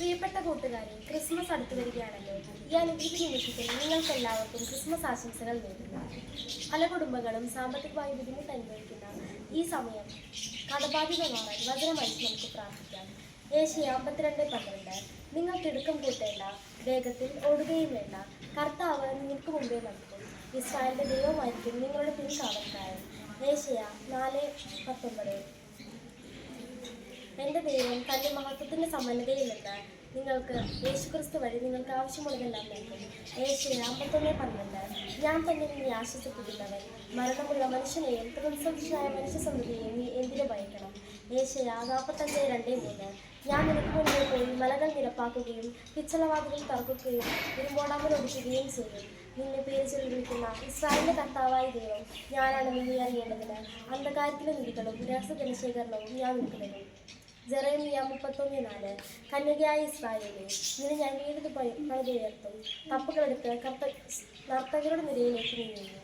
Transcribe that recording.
പ്രിയപ്പെട്ട കൂട്ടുകാരെ, ക്രിസ്മസ് അടുത്തു വരികയാണല്ലോ. ഈ അനുഗ്രഹ നിമിഷത്തിൽ നിങ്ങൾക്ക് എല്ലാവർക്കും ക്രിസ്മസ് ആശംസകൾ നേരുന്നു. പല കുടുംബങ്ങളും സാമ്പത്തികമായി ബുദ്ധിമുട്ട് അനുഭവിക്കുന്ന ഈ സമയം കടബാധ്യത മാറാൻ വചനമയച്ച് നമുക്ക് പ്രാർത്ഥിക്കാം. ഏഷ്യ 52:12. നിങ്ങൾ തിടുക്കം കൂട്ടേണ്ട, വേഗത്തിൽ ഓടുകയും വേണ്ട. കർത്താവ് നിങ്ങൾക്ക് മുമ്പേ നടക്കും. ഇസ്രായേലിന്റെ ദൈവമായിരിക്കും നിങ്ങളുടെ പിൻകാവൽക്കാരൻ. ഏഷ്യ 4:19. എൻ്റെ ദൈവം തൻ്റെ മഹത്വത്തിൻ്റെ സമ്പന്നതയിൽ നിന്ന് നിങ്ങൾക്ക് യേശുക്രിസ്തു വഴി നിങ്ങൾക്ക് ആവശ്യമുള്ളതെല്ലാം നൽകും. ഏഷ്യ 51:12. ഞാൻ തന്നെ നിന്നെ ആശ്വസിപ്പിക്കുന്നവൻ. മരണമുള്ള മനുഷ്യനെയും ത്രിസദൃശനായ മനുഷ്യസന്തതിയെയും നീ എന്തിനു ഭയക്കണം. ഏഷ്യ 45:2-3. ഞാൻ നിനക്ക് മുന്നേ പോയി മലകൾ നിരപ്പാക്കുകയും പിച്ചളവാതികൾ തറക്കുകയും ഇരുമ്പോടാമ്പൽ ഒടിക്കുകയും ചെയ്യും. നിന്നെ പേര് ചൊല്ലി വിളിക്കുന്ന ഇസ്രായേലിന്റെ കർത്താവായ ദൈവം ഞാനാണെന്ന് നീ അറിയേണ്ടതിന് അന്ധകാരത്തിലെ നിധികളും രഹസ്യജനശേഖരണവും ഞാൻ നിൽക്കുന്നു. ജെറേമിയ 31:4. കന്യകയായ ഇസ്രായേലേ, നിന്നെ ഞാൻ വീണ്ടും പണിതുയർത്തും. തപ്പുകളെടുത്ത് നർത്തകരുടെ നിരയിലേക്ക് നീങ്ങുന്നു.